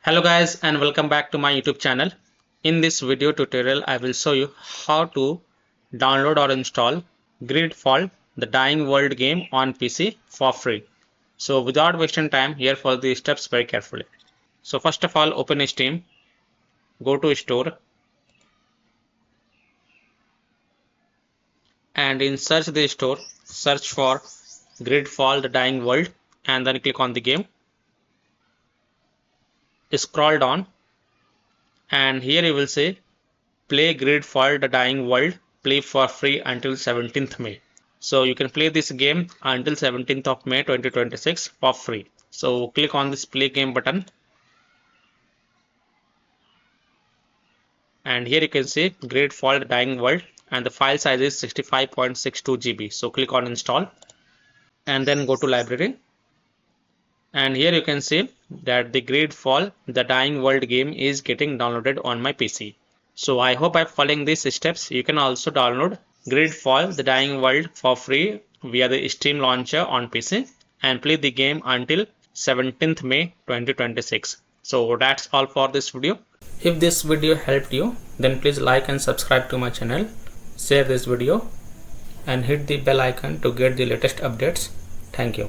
Hello guys and welcome back to my YouTube channel. In this video tutorial I will show you how to download or install GreedFall, the Dying World game on PC for free. So without wasting time, here follow the steps very carefully. So first of all, open Steam, go to store, and in search the store, search for GreedFall, the Dying World, and then click on the game. Scroll down and here you will say play GreedFall, the Dying World, play for free until 17th May. So you can play this game until 17th of May 2026 for free. So click on this play game button. And here you can see GreedFall, the Dying World, and the file size is 65.62 GB. So click on install and then go to library. And here you can see that the GreedFall, the Dying World game is getting downloaded on my PC. So I hope by following these steps, you can also download GreedFall, the Dying World for free via the Steam launcher on PC and play the game until 17th May 2026. So that's all for this video. If this video helped you, then please like and subscribe to my channel, share this video and hit the bell icon to get the latest updates. Thank you.